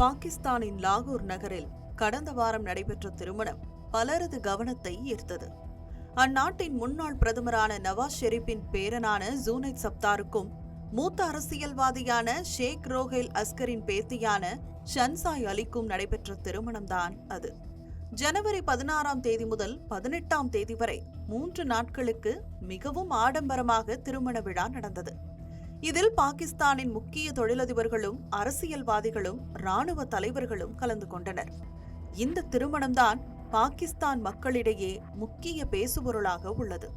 பாகிஸ்தானின் லாகூர் நகரில் கடந்த வாரம் நடைபெற்ற திருமணம் பலரது கவனத்தை ஈர்த்தது. அந்நாட்டின் முன்னாள் பிரதமரான நவாஸ் ஷெரீப்பின் பேரனான ஜூனைத் சப்தாருக்கும் மூத்த அரசியல்வாதியான ஷேக் ரோஹேல் அஸ்கரின் பேத்தியான ஷன்சாய் அலிக்கும் நடைபெற்ற திருமணம்தான் அது. ஜனவரி 16ஆம் தேதி முதல் 18ஆம் தேதி வரை 3 நாட்களுக்கு மிகவும் ஆடம்பரமாக திருமண விழா நடந்தது. இதில் பாகிஸ்தானின் முக்கிய தொழிலதிபர்களும் அரசியல்வாதிகளும் இராணுவ தலைவர்களும் கலந்து கொண்டனர். இந்த திருமணம்தான் பாகிஸ்தான் மக்களிடையே முக்கிய பேசுபொருளாக உள்ளது.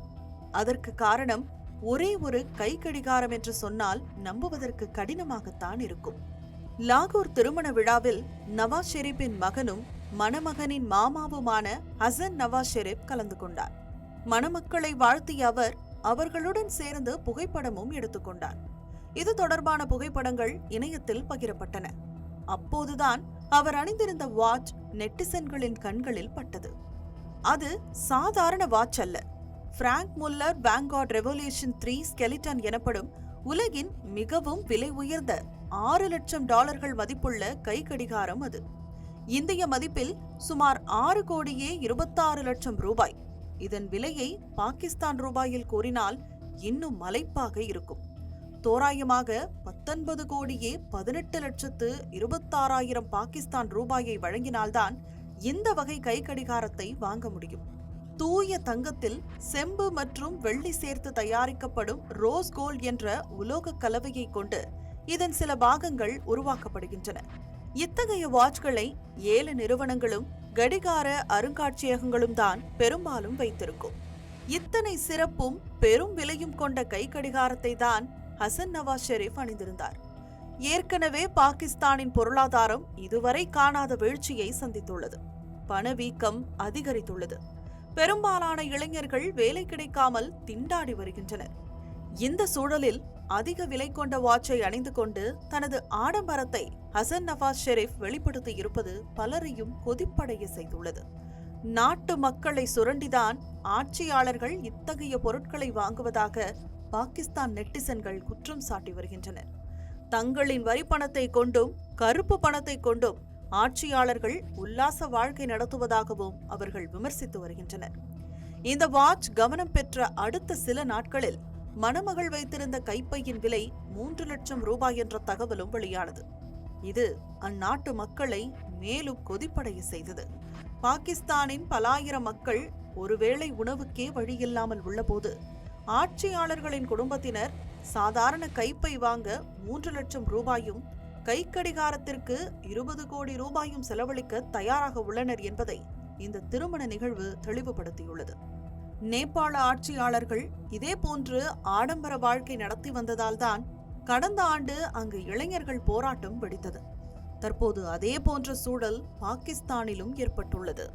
அதற்கு காரணம் ஒரே ஒரு கைக்கடிகாரம் என்று சொன்னால் நம்புவதற்கு கடினமாகத்தான் இருக்கும். லாகூர் திருமண விழாவில் நவாஸ் ஷெரீப்பின் மகனும் மணமகனின் மாமாவுமான ஹசன் நவாஸ் ஷெரீப் கலந்து கொண்டார். மணமக்களை வாழ்த்திய அவர் அவர்களுடன் சேர்ந்து புகைப்படமும் எடுத்துக்கொண்டார். இது தொடர்பான புகைப்படங்கள் இணையத்தில் பகிரப்பட்டன. அப்போதுதான் அவர் அணிந்திருந்த வாட்ச் நெட்டிசன்களின் கண்களில் பட்டது. அது சாதாரண வாட்ச் அல்ல. பிராங்க் முல்லர் வாங்கார்ட் ரெவல்யூஷன் 3 ஸ்கெலிட்டன் எனப்படும் உலகின் மிகவும் விலை உயர்ந்த $6 லட்சம் மதிப்புள்ள கை கடிகாரம் அது. இந்திய மதிப்பில் சுமார் 6,26 லட்சம் ரூபாய். இதன் விலையை பாகிஸ்தான் ரூபாயில் கூறினால் இன்னும் மலைப்பாக இருக்கும். தோராயமாக 19,18,26,000 பாகிஸ்தான் ரூபாயை வழங்கினால்தான் இந்த வகை கை கடிகாரத்தை வாங்க முடியும். தூய தங்கத்தில் செம்பு மற்றும் வெள்ளி சேர்த்து தயாரிக்கப்படும் ரோஸ் கோல்ட் என்ற உலோக கலவையை கொண்டு இதன் சில பாகங்கள் உருவாக்கப்படுகின்றன. இத்தகைய வாட்ச்களை 7 நிறுவனங்களும் கடிகார அருங்காட்சியகங்களும் தான் பெரும்பாலும் வைத்திருக்கும். இத்தனை சிறப்பும் பெரும் விலையும் கொண்ட கை கடிகாரத்தை தான் ஹசன் நவாஸ் ஷெரீப் அணிந்திருந்தார். ஏற்கனவே பாகிஸ்தானின் பொருளாதாரம் இதுவரை காணாத வீழ்ச்சியை சந்தித்துள்ளது. பணவீக்கம் அதிகரித்துள்ளது. பெரும்பாலான இளைஞர்கள் வேலை கிடைக்காமல் திண்டாடி வருகின்றனர். இந்த சூழலில் அதிக விலை கொண்ட வாட்சை அணிந்து கொண்டு தனது ஆடம்பரத்தை ஹசன் நவாஸ் ஷெரீப் வெளிப்படுத்தி இருப்பது பலரையும் கொதிப்படைய செய்துள்ளது. நாட்டு மக்களை சுரண்டிதான் ஆட்சியாளர்கள் இத்தகைய பொருட்களை வாங்குவதாக பாகிஸ்தான் நெட்டிசன்கள் குற்றம் சாட்டி வருகின்றனர். தங்களின் வரி பணத்தை கொண்டும் கருப்பு பணத்தை கொண்டும் ஆட்சியாளர்கள் உல்லாச வாழ்க்கை நடத்துவதாகவும் அவர்கள் விமர்சித்து வருகின்றனர். இந்த வாட்ச் கவனம் பெற்ற அடுத்த சில நாட்களில் மணமகள் வைத்திருந்த கைப்பையின் விலை 3 லட்சம் ரூபாய் என்ற தகவலும் வெளியானது. இது அந்நாட்டு மக்களை மேலும் கொதிப்படைய செய்தது. பாகிஸ்தானின் பல ஆயிரம் மக்கள் ஒருவேளை உணவுக்கே வழியில்லாமல் உள்ளபோது ஆட்சியாளர்களின் குடும்பத்தினர் சாதாரண கைப்பை வாங்க 3 லட்சம் ரூபாயும் கைக்கடிகாரத்திற்கு 20 கோடி ரூபாயும் செலவழிக்க தயாராக உள்ளனர் என்பதை இந்த திருமண நிகழ்வு தெளிவுபடுத்தியுள்ளது. நேபாள ஆட்சியாளர்கள் இதேபோன்று ஆடம்பர வாழ்க்கை நடத்தி வந்ததால்தான் கடந்த ஆண்டு அங்கு இளைஞர்கள் போராட்டம் வெடித்தது. தற்போது அதே போன்ற சூழல் பாகிஸ்தானிலும் ஏற்பட்டுள்ளது.